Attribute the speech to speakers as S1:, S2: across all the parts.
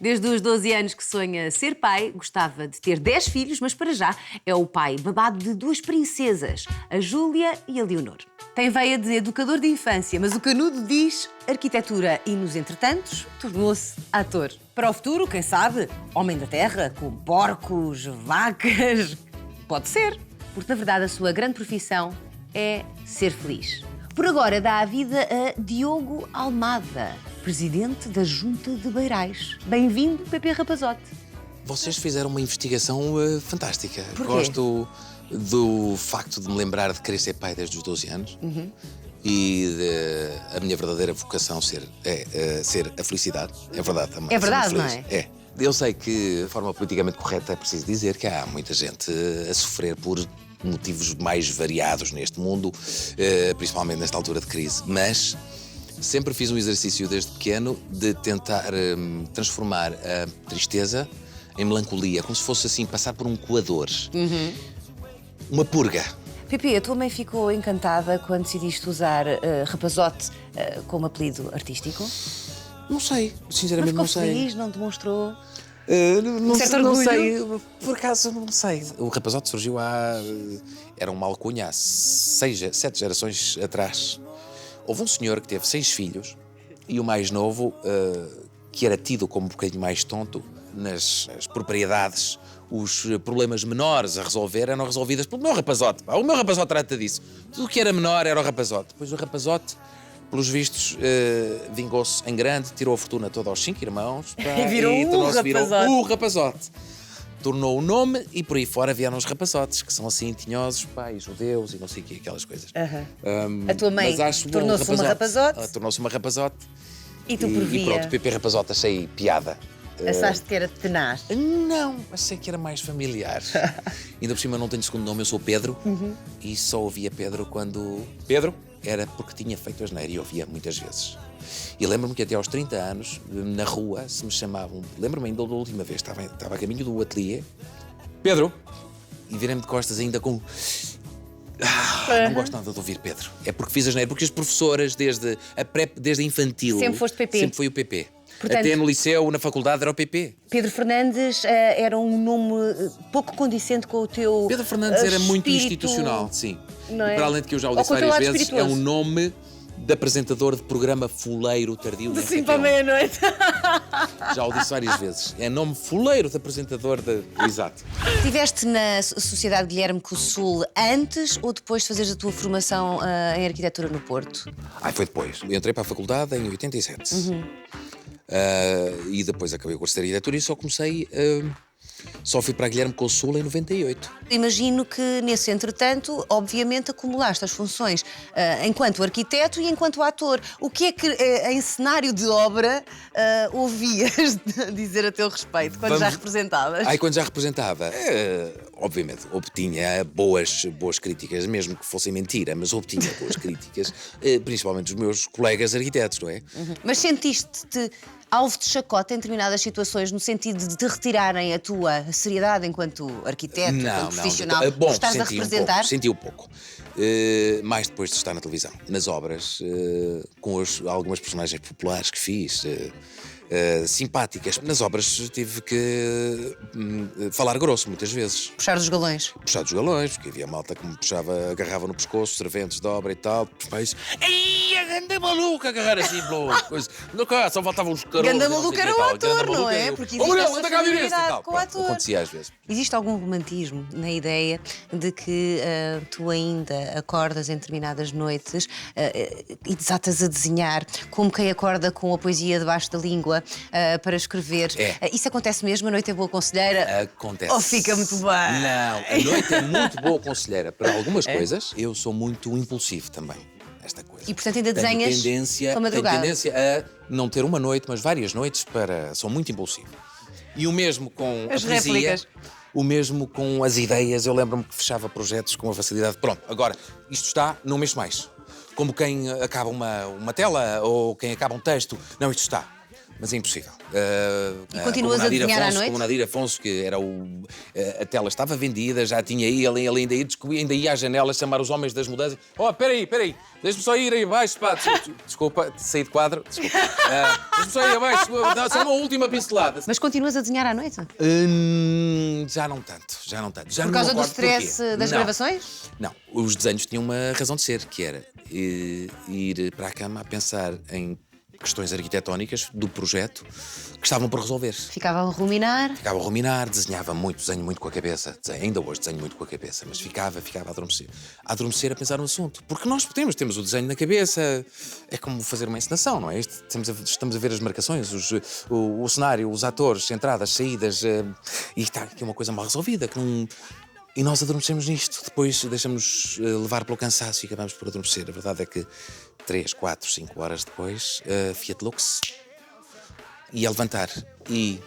S1: Desde os 12 anos que sonha ser pai, gostava de ter 10 filhos, mas para já é o pai babado de 2 princesas, a Júlia e a Leonor. Tem veia de educador de infância, mas o canudo diz arquitetura e, nos entretantos, tornou-se ator. Para o futuro, quem sabe, homem da terra, com porcos, vacas... Pode ser, porque na verdade a sua grande profissão é ser feliz. Por agora dá a vida a Diogo Almada, presidente da Junta de Beirais. Bem-vindo, Pepe Rapazote.
S2: Vocês fizeram uma investigação fantástica.
S1: Porquê?
S2: Gosto do facto de me lembrar de querer ser pai desde os 12 anos e a minha verdadeira vocação ser a felicidade. É verdade também.
S1: É verdade,
S2: Sou
S1: não
S2: feliz. É. Eu sei que, de forma politicamente correta, é preciso dizer que há muita gente a sofrer por motivos mais variados neste mundo, principalmente nesta altura de crise, mas sempre fiz um exercício desde pequeno de tentar transformar a tristeza em melancolia, como se fosse assim, passar por um coador. Uma purga.
S1: Pepe, a tua mãe ficou encantada quando decidiste usar Rapazote como apelido artístico?
S2: Não sei,
S1: Mas
S2: sinceramente
S1: ficou
S2: não sei.
S1: feliz, não te mostrou?
S2: Não
S1: Certo
S2: sei, não
S1: orgulho?
S2: sei, por acaso não sei. O Rapazote surgiu era uma alcunha há 7 gerações atrás. Houve um senhor que teve 6 filhos e o mais novo, que era tido como um bocadinho mais tonto, nas propriedades, os problemas menores a resolver eram resolvidos pelo meu Rapazote. O meu Rapazote trata disso. Tudo o que era menor era o Rapazote. Depois o Rapazote, pelos vistos, vingou-se em grande, tirou a fortuna toda aos 5 irmãos.
S1: E virou
S2: o Rapazote. Tornou o nome e por aí fora vieram os rapazotes, que são assim tinhosos, pais, judeus e não sei o quê, aquelas coisas.
S1: A tua mãe tornou-se uma rapazote?
S2: Tornou-se uma rapazote.
S1: E tu por
S2: E
S1: via?
S2: pronto, Pepe Rapazote achei piada.
S1: Achaste que era tenaz?
S2: Não, achei que era mais familiar. Ainda por cima eu não tenho segundo nome, eu sou Pedro. E só ouvia Pedro quando... Pedro era porque tinha feito asneira e ouvia muitas vezes. E lembro-me que até aos 30 anos, na rua, se me chamavam... Lembro-me ainda da última vez, estava a caminho do ateliê. Pedro! E virei-me de costas ainda com... Não gosto nada de ouvir Pedro. É porque fiz asneira, porque as professoras, desde a infantil...
S1: Sempre foste PP?
S2: Sempre foi o PP.
S1: Portanto,
S2: até no liceu, na faculdade, era o PP.
S1: Pedro Fernandes era um nome pouco condicente com o teu
S2: Pedro Fernandes era muito
S1: espírito,
S2: institucional, sim.
S1: não é?
S2: E para além de que eu já o
S1: Ou
S2: disse
S1: com o teu
S2: várias
S1: lado
S2: vezes, é
S1: espirituoso.
S2: um nome de apresentador de programa fuleiro tardio. na
S1: Sim,
S2: RTP1.
S1: para a meia-noite.
S2: Já o disse várias vezes. É nome fuleiro de apresentador de... Exato.
S1: Estiveste na Sociedade Guilherme com o Sul antes ou depois de fazeres a tua formação em arquitetura no Porto?
S2: Foi depois. Eu entrei para a faculdade em 87. E depois acabei o curso de arquitetura e só comecei... Só fui para a Guilherme com o Sul em 98.
S1: Imagino que, nesse entretanto, obviamente acumulaste as funções enquanto arquiteto e enquanto ator. O que é que, em cenário de obra, ouvias dizer a teu respeito quando já representavas?
S2: Quando já representava, obviamente, obtinha boas críticas, mesmo que fossem mentira, mas obtinha boas críticas, principalmente dos meus colegas arquitetos, não é?
S1: Mas sentiste-te alvo de chacota em determinadas situações, no sentido de te retirarem a tua seriedade enquanto arquiteto, enquanto profissional?
S2: Bom,
S1: estás a representar?
S2: Senti um pouco. Mais depois de estar na televisão, nas obras, com algumas personagens populares que fiz, simpáticas. Nas obras tive que falar grosso muitas vezes.
S1: Puxar os galões.
S2: Puxar dos galões, porque havia malta que me agarrava no pescoço, serventes de obra e tal. Depois, ei, a ganda maluca, agarrar assim pelo coisa. Só faltavam os carolos.
S1: Ganda maluca era o ator, não é? Porque existe essa familiaridade com o ator.
S2: Acontecia às vezes.
S1: Existe algum romantismo na ideia de que tu ainda acordas em determinadas noites e desatas a desenhar, como quem acorda com a poesia debaixo da língua para escrever? Isso acontece mesmo? A noite é boa conselheira?
S2: Acontece.
S1: Ou fica muito bem?
S2: Não, a noite é muito boa conselheira. Para algumas coisas, eu sou muito impulsivo também. Esta coisa.
S1: E, portanto, ainda desenhas
S2: Tenho tendência a não ter uma noite, mas várias noites Sou muito impulsivo. E o mesmo com
S1: as
S2: a poesia,
S1: réplicas.
S2: o mesmo com as ideias. Eu lembro-me que fechava projetos com uma facilidade. Pronto, agora, isto está, não mexo mais. Como quem acaba uma tela ou quem acaba um texto. Não, isto está. Mas é impossível.
S1: E continuas a desenhar à noite?
S2: Como o Nadir Afonso, que era a tela estava vendida, já tinha ele ainda ia à janela chamar os homens das mudanças. Oh, espera aí, deixa-me só ir aí abaixo, pá. Desculpa, saí de quadro, desculpa. Deixa-me só ir abaixo, só uma última pincelada.
S1: Mas continuas a desenhar à noite?
S2: Já não tanto. Já
S1: Por causa do stress das gravações?
S2: Não, os desenhos tinham uma razão de ser, que era ir para a cama a pensar em questões arquitetónicas do projeto que estavam por resolver.
S1: Ficava a ruminar,
S2: desenhava muito, desenho muito com a cabeça. Ainda hoje desenho muito com a cabeça, mas ficava a adormecer. A adormecer a pensar no assunto. Porque nós temos o desenho na cabeça, é como fazer uma encenação, não é? Estamos a ver as marcações, o cenário, os atores, entradas, saídas, e está aqui uma coisa mal resolvida, que não... E nós adormecemos nisto, depois deixamos levar pelo cansaço e acabamos por adormecer. A verdade é que 3, 4, 5 horas depois, Fiat Lux ia levantar. E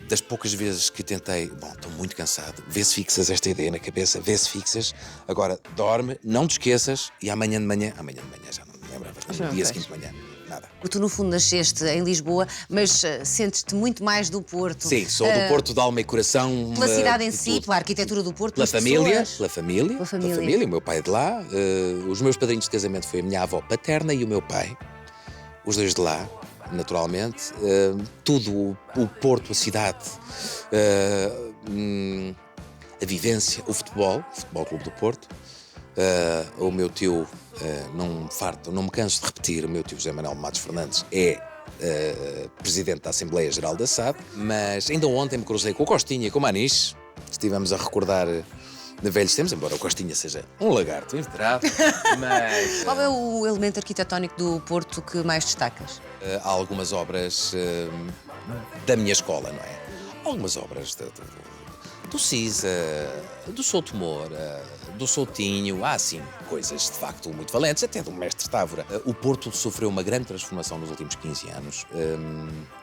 S2: das poucas vezes que tentei, estou muito cansado, vê se fixas esta ideia na cabeça, agora dorme, não te esqueças, e amanhã de manhã já não me lembrava, no dia seguinte de manhã. Nada.
S1: Tu, no fundo, nasceste em Lisboa, mas sentes-te muito mais do Porto.
S2: Sim, sou do Porto de alma e coração.
S1: Pela cidade em si, pela arquitetura do Porto,
S2: pela família. O meu pai é de lá. Os meus padrinhos de casamento foi a minha avó paterna e o meu pai. Os dois de lá, naturalmente. Tudo, o Porto, a cidade, a vivência, o Futebol Clube do Porto. O meu tio, não me canso de repetir, o meu tio José Manuel Matos Fernandes é presidente da Assembleia Geral da SAD, mas ainda ontem me cruzei com o Costinha e com o Maniche, estivemos a recordar de velhos tempos, embora o Costinha seja um lagarto inveterado, mas...
S1: Qual é o elemento arquitetónico do Porto que mais destacas?
S2: Há algumas obras da minha escola, não é? Algumas obras do Cisa, do Souto Moura, do Soutinho, há sim coisas de facto muito valentes, até do Mestre Távora. O Porto sofreu uma grande transformação nos últimos 15 anos.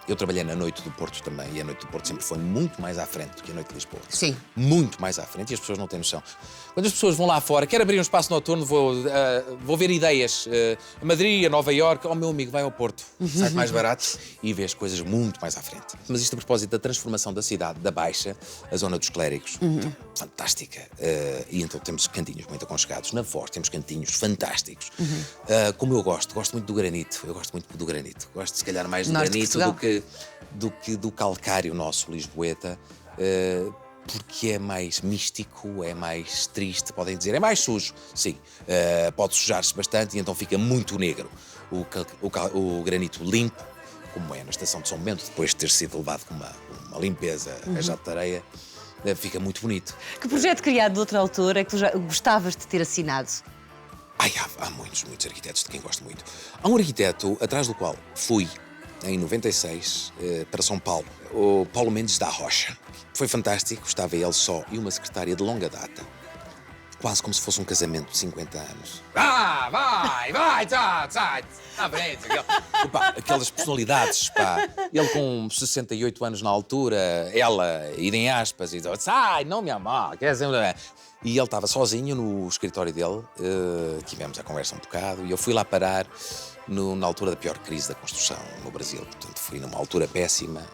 S2: Eu trabalhei na Noite do Porto também, e a Noite do Porto sempre foi muito mais à frente do que a Noite de Lisboa.
S1: Sim.
S2: Muito mais à frente, e as pessoas não têm noção. Quando as pessoas vão lá fora, quero abrir um espaço noturno, vou ver ideias. A Madrid, a Nova Iorque, meu amigo, vai ao Porto, sai mais barato e vê as coisas muito mais à frente. Mas isto a propósito da transformação da cidade, da Baixa, a zona dos Clérigos, fantástica. E então temos cantinhos muito aconchegados. Na Foz temos cantinhos fantásticos. Como eu gosto muito do granito. Gosto se calhar mais do granito do que do calcário nosso lisboeta, porque é mais místico, é mais triste, podem dizer, é mais sujo, sim, pode sujar-se bastante e então fica muito negro. O granito limpo, como é na Estação de São Bento, depois de ter sido levado com uma limpeza a jato de areia, fica muito bonito.
S1: Que projeto criado de outro autor é que tu já gostavas de ter assinado?
S2: Há muitos arquitetos de quem gosto muito. Há um arquiteto atrás do qual fui em 96 para São Paulo, o Paulo Mendes da Rocha. Foi fantástico, estava ele só e uma secretária de longa data, quase como se fosse um casamento de 50 anos. Vai, sai, aquelas personalidades, pá. Ele com 68 anos na altura, ela, idem aspas, e sai, não me ama, quer dizer... E ele estava sozinho no escritório dele, tivemos a conversa um bocado, e eu fui lá parar na altura da pior crise da construção no Brasil. Portanto, fui numa altura péssima.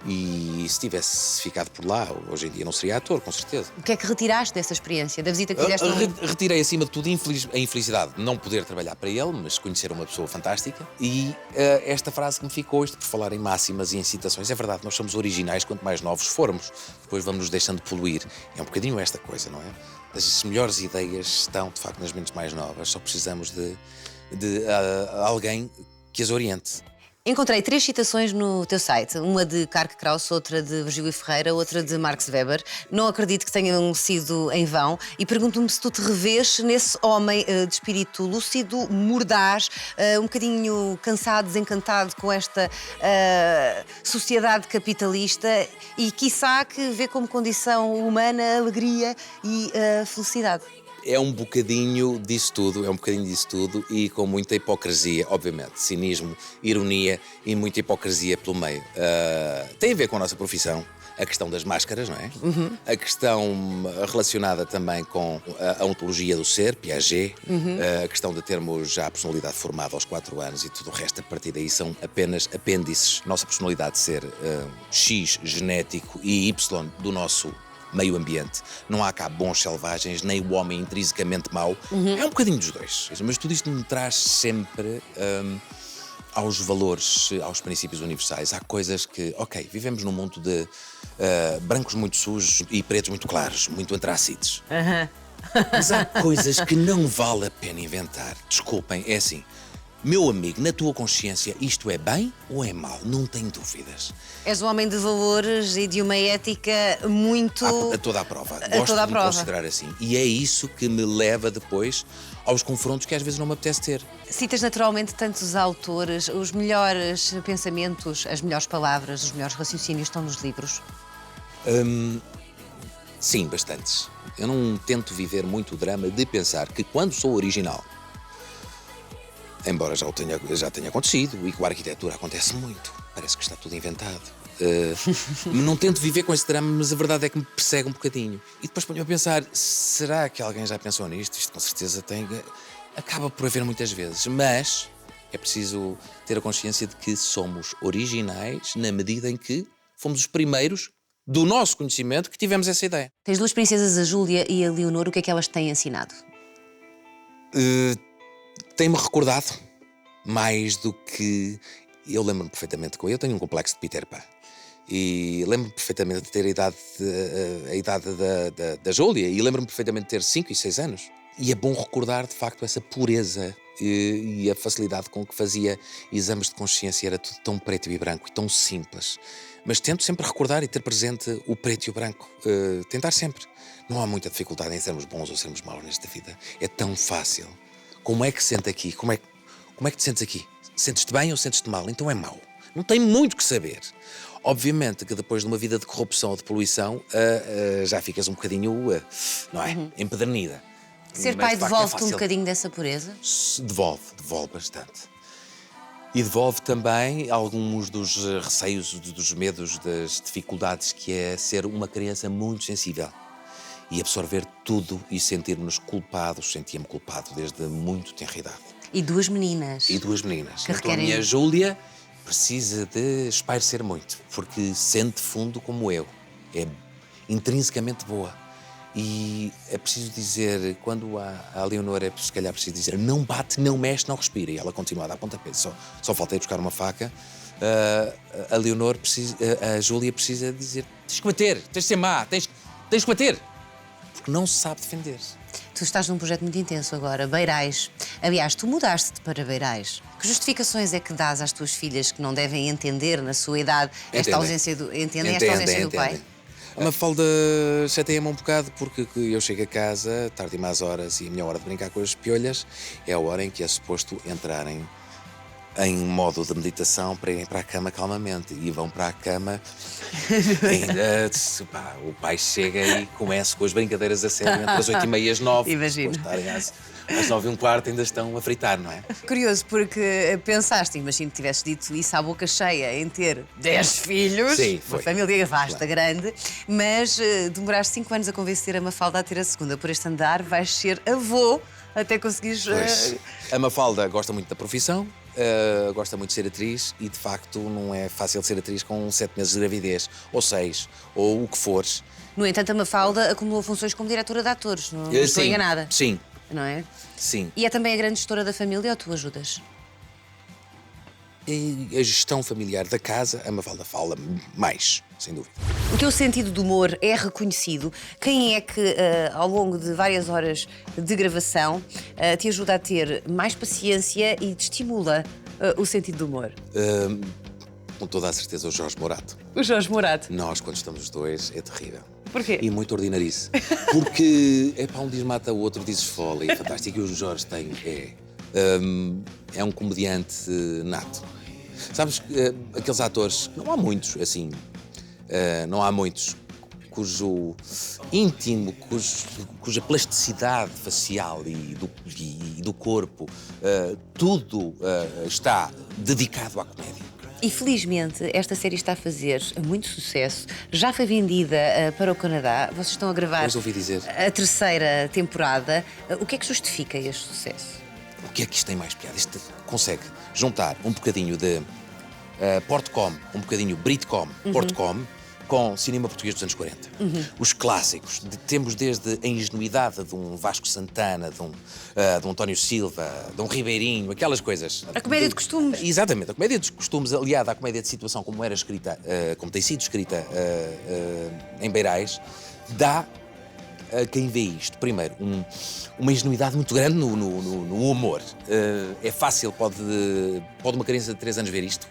S2: E se tivesse ficado por lá, hoje em dia não seria ator, com certeza.
S1: O que é que retiraste dessa experiência, da visita que fizeste?
S2: Retirei, acima de tudo, a infelicidade de não poder trabalhar para ele, mas conhecer uma pessoa fantástica. E esta frase que me ficou, isto por falar em máximas e em citações, é verdade, nós somos originais quanto mais novos formos, depois vamos nos deixando poluir. É um bocadinho esta coisa, não é? As melhores ideias estão, de facto, nas mentes mais novas, só precisamos de alguém que as oriente.
S1: Encontrei 3 citações no teu site, uma de Karl Kraus, outra de Virgílio Ferreira, outra de Max Weber. Não acredito que tenham sido em vão e pergunto-me se tu te revês nesse homem de espírito lúcido, mordaz, um bocadinho cansado, desencantado com esta sociedade capitalista e, quiçá, que vê como condição humana a alegria e a felicidade.
S2: É um bocadinho disso tudo, e com muita hipocrisia, obviamente, cinismo, ironia e muita hipocrisia pelo meio. Tem a ver com a nossa profissão, a questão das máscaras, não é? A questão relacionada também com a ontologia do ser, Piaget, a questão de termos já a personalidade formada aos 4 anos e tudo o resto a partir daí são apenas apêndices. Nossa personalidade ser X genético e Y do nosso meio ambiente. Não há cá bons selvagens, nem o homem intrinsecamente mau. É um bocadinho dos dois. Mas tudo isto me traz sempre aos valores, aos princípios universais. Há coisas que, ok, vivemos num mundo de brancos muito sujos e pretos muito claros, muito antrácidos. Mas há coisas que não vale a pena inventar. Desculpem, é assim. Meu amigo, na tua consciência, isto é bem ou é mau? Não tenho dúvidas.
S1: És um homem de valores e de uma ética muito...
S2: A toda a prova. Gosto de me considerar assim. E é isso que me leva depois aos confrontos que às vezes não me apetece ter.
S1: Citas naturalmente tantos autores, os melhores pensamentos, as melhores palavras, os melhores raciocínios estão nos livros?
S2: Sim, bastantes. Eu não tento viver muito o drama de pensar que quando sou original, embora já tenha acontecido e com a arquitetura acontece muito, parece que está tudo inventado. Não tento viver com esse drama, mas a verdade é que me persegue um bocadinho. E depois ponho-me a pensar, será que alguém já pensou nisto? Isto com certeza tem... Acaba por haver muitas vezes, mas é preciso ter a consciência de que somos originais na medida em que fomos os primeiros do nosso conhecimento que tivemos essa ideia.
S1: Tens 2 princesas, a Júlia e a Leonor, o que é que elas têm ensinado?
S2: Tem-me recordado mais do que... Eu lembro-me perfeitamente que eu tenho um complexo de Peter Pan. E lembro-me perfeitamente de ter a idade da Júlia. E lembro-me perfeitamente de ter 5 e 6 anos. E é bom recordar, de facto, essa pureza e a facilidade com que fazia exames de consciência. Era tudo tão preto e branco e tão simples. Mas tento sempre recordar e ter presente o preto e o branco. Tentar sempre. Não há muita dificuldade em sermos bons ou sermos maus nesta vida. É tão fácil. Como é que se sente aqui? Como é que te sentes aqui? Sentes-te bem ou sentes-te mal? Então é mau. Não tem muito que saber. Obviamente que depois de uma vida de corrupção ou de poluição, já ficas um bocadinho, não é? Empedernida.
S1: Ser pai devolve-te um bocadinho dessa pureza?
S2: Devolve bastante. E devolve também alguns dos receios, dos medos, das dificuldades que é ser uma criança muito sensível. E absorver tudo e sentir-nos culpados. Sentia-me culpado desde muito tenra idade.
S1: E 2 meninas.
S2: Que então a minha Júlia precisa de espairecer muito, porque sente fundo como eu. É intrinsecamente boa. E é preciso dizer, quando a Leonor é, se calhar preciso dizer, não bate, não mexe, não respira. E ela continua a dar pontapé. Só faltei buscar uma faca. A Leonor precisa, a Júlia precisa dizer, tens que bater, tens de ser má, tens que bater. Porque não se sabe defender.
S1: Tu estás num projeto muito intenso agora, Beirais. Aliás, tu mudaste-te para Beirais. Que justificações é que dás às tuas filhas que não devem entender, na sua idade, esta ausência do pai?
S2: A Mafalda chateia-me um bocado porque eu chego a casa, tarde e más horas, e a minha hora de brincar com as piolhas é a hora em que é suposto entrarem em modo de meditação para irem para a cama calmamente. E vão para a cama ainda... o pai chega e começa com as brincadeiras a sério entre as 8h30 e as 9.
S1: Imagino.
S2: Depois de estarem às 9h15 ainda estão a fritar, não é?
S1: Curioso, porque pensaste, imagino que tivesses dito isso à boca cheia, em ter 10 filhos,
S2: Sim, foi.
S1: Uma família vasta,
S2: claro.
S1: Grande, mas demoraste 5 anos a convencer a Mafalda a ter a segunda. Por este andar vais ser avô até conseguires...
S2: A Mafalda gosta muito da profissão, gosta muito de ser atriz e, de facto, não é fácil ser atriz com 7 meses de gravidez, ou 6, ou o que fores.
S1: No entanto, a Mafalda acumulou funções como diretora de atores, não estou enganada.
S2: Sim.
S1: Não é?
S2: Sim.
S1: E é também a grande gestora da família ou tu ajudas?
S2: E a gestão familiar da casa, a Mafalda fala mais, sem dúvida.
S1: O teu sentido de humor é reconhecido. Quem é que, ao longo de várias horas de gravação, te ajuda a ter mais paciência e te estimula o sentido do humor?
S2: Com toda a certeza, o Jorge Morato.
S1: O Jorge Morato.
S2: Nós, quando estamos os dois, é terrível.
S1: Porquê?
S2: E muito ordinarice. Porque, um diz mata o outro, diz esfola, e é fantástico. E o Jorge tem, é um comediante nato. Sabes, aqueles atores, não há muitos, assim, não há muitos, cujo íntimo, cuja plasticidade facial e do corpo, tudo está dedicado à comédia.
S1: E felizmente esta série está a fazer muito sucesso. Já foi vendida para o Canadá. Vocês estão a gravar
S2: Pois ouvi dizer.
S1: a terceira temporada. O que é que justifica este sucesso?
S2: O que é que isto tem mais piada? Isto consegue juntar um bocadinho de Portcom, um bocadinho Britcom, Portcom, com cinema português dos anos 40. Os clássicos. Temos desde a ingenuidade de um Vasco Santana, de um António Silva, de um Ribeirinho, aquelas coisas.
S1: A comédia de costumes.
S2: Exatamente. A comédia de costumes, aliada à comédia de situação, como era escrita, como tem sido escrita em Beirais, dá a quem vê isto, primeiro, uma ingenuidade muito grande no humor. É fácil, pode uma criança de 3 anos ver isto,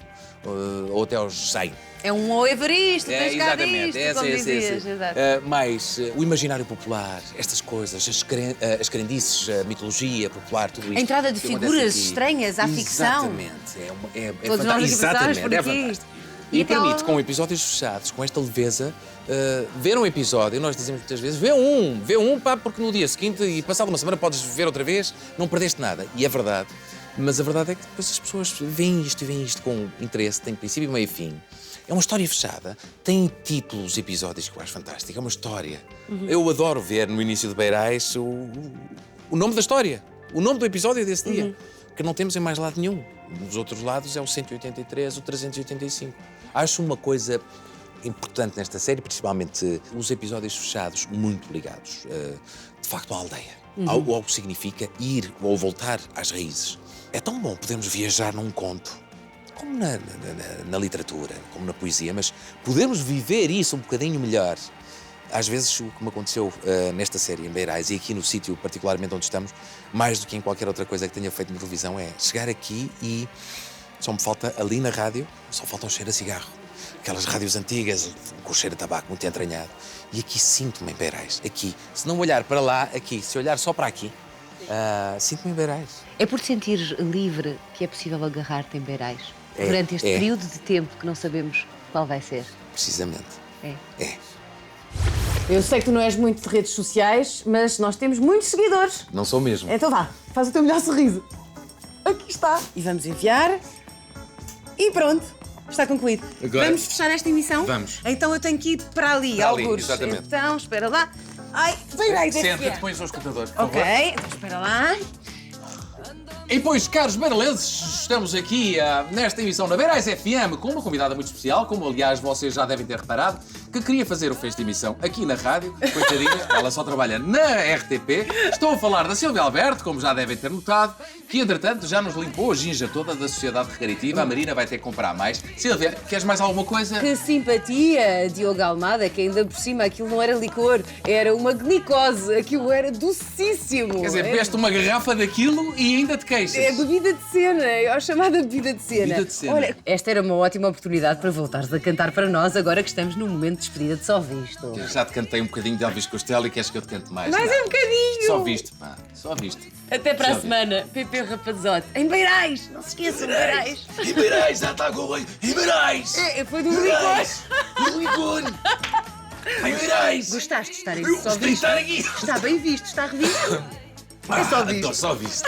S2: ou até aos 100.
S1: É um "Oi Evaristo, tens cá
S2: Exatamente,
S1: disto", como dizias. Exato.
S2: Mas o imaginário popular, estas coisas, as crendices, a mitologia popular, tudo isto.
S1: A entrada de
S2: que acontece
S1: figuras
S2: aqui.
S1: estranhas à ficção.
S2: Exatamente. É
S1: Todos nós
S2: fantástico.
S1: aqui passámos
S2: Exatamente,
S1: por
S2: é
S1: aqui.
S2: fantástico.
S1: E
S2: E
S1: até
S2: permite,
S1: ao-
S2: com episódios fechados, com esta leveza, ver um episódio, nós dizemos muitas vezes, vê um, pá, porque no dia seguinte e passado uma semana podes ver outra vez, não perdeste nada. E é verdade. Mas a verdade é que depois as pessoas veem isto com interesse, tem princípio, meio e fim. É uma história fechada, tem títulos, episódios que eu acho fantástico, é uma história. Eu adoro ver no início de Beirais o nome da história, o nome do episódio desse dia, que não temos em mais lado nenhum. Nos outros lados é o 183, o 385. Acho uma coisa importante nesta série, principalmente os episódios fechados, muito ligados, de facto, à aldeia. Ao que significa ir ou voltar às raízes. É tão bom podermos viajar num conto, como na literatura, como na poesia, mas podermos viver isso um bocadinho melhor. Às vezes, o que me aconteceu nesta série, em Beirais, e aqui no sítio particularmente onde estamos, mais do que em qualquer outra coisa que tenha feito na televisão, é chegar aqui e só me falta, ali na rádio, só falta um cheiro a cigarro. Aquelas rádios antigas, com o cheiro de tabaco muito entranhado. E aqui sinto-me em Beirais. Aqui. Se não olhar para lá, aqui. Se olhar só para aqui, sinto-me em Beirais.
S1: É por te sentir livre que é possível agarrar-te em Beirais?
S2: É,
S1: Durante este
S2: é.
S1: período de tempo que não sabemos qual vai ser.
S2: Precisamente.
S1: É.
S2: É.
S1: Eu sei que tu não és muito de redes sociais, mas nós temos muitos seguidores.
S2: Não sou mesmo.
S1: Então vá, faz o teu melhor sorriso. Aqui está. E vamos enviar. E pronto, está concluído.
S2: Agora-
S1: Vamos fechar esta emissão?
S2: Vamos.
S1: Então eu tenho que ir para ali,
S2: Para ali,
S1: algures.
S2: exatamente.
S1: Então, espera lá. Ai, Beirais
S2: Senta-te,
S1: FM.
S2: põe só o escutador, por favor.
S1: Ok, então espera lá.
S2: E pois, caros beiranlenses, estamos aqui nesta emissão da Beirais FM com uma convidada muito especial, como aliás vocês já devem ter reparado, que queria fazer o fecho de emissão aqui na rádio. Coitadinha, ela só trabalha na RTP. Estou a falar da Silvia Alberto, como já devem ter notado, que entretanto já nos limpou a ginja toda da sociedade recreativa. A Marina vai ter que comprar mais. Silvia, queres mais alguma coisa?
S1: Que simpatia, Diogo Almada, que ainda por cima aquilo não era licor, era uma glicose, aquilo era docíssimo.
S2: Quer dizer,
S1: É-
S2: bebeste uma garrafa daquilo e ainda te queixas.
S1: É bebida de cena, é a chamada bebida de cena.
S2: Bebida de cena.
S1: Olha, esta era uma ótima oportunidade para voltares a cantar para nós, agora que estamos num momento de despedida de Só Visto.
S2: Já te cantei um bocadinho de Elvis Costello e queres que eu te cante mais?
S1: Mais
S2: Não.
S1: um bocadinho!
S2: Só viste, pá. Só viste.
S1: Até para
S2: Só
S1: a
S2: viste.
S1: semana, PP Rapazote. Em Beirais, não se esqueçam, Beirais.
S2: Em Beirais, já está com o Em Beirais!
S1: Foi do licor.
S2: Do licor! Em Beirais!
S1: Gostaste de estar em
S2: Eu
S1: Só
S2: gostei de
S1: Visto?
S2: estar aqui!
S1: Está bem visto, está revisto. É só visto.
S2: Só viste.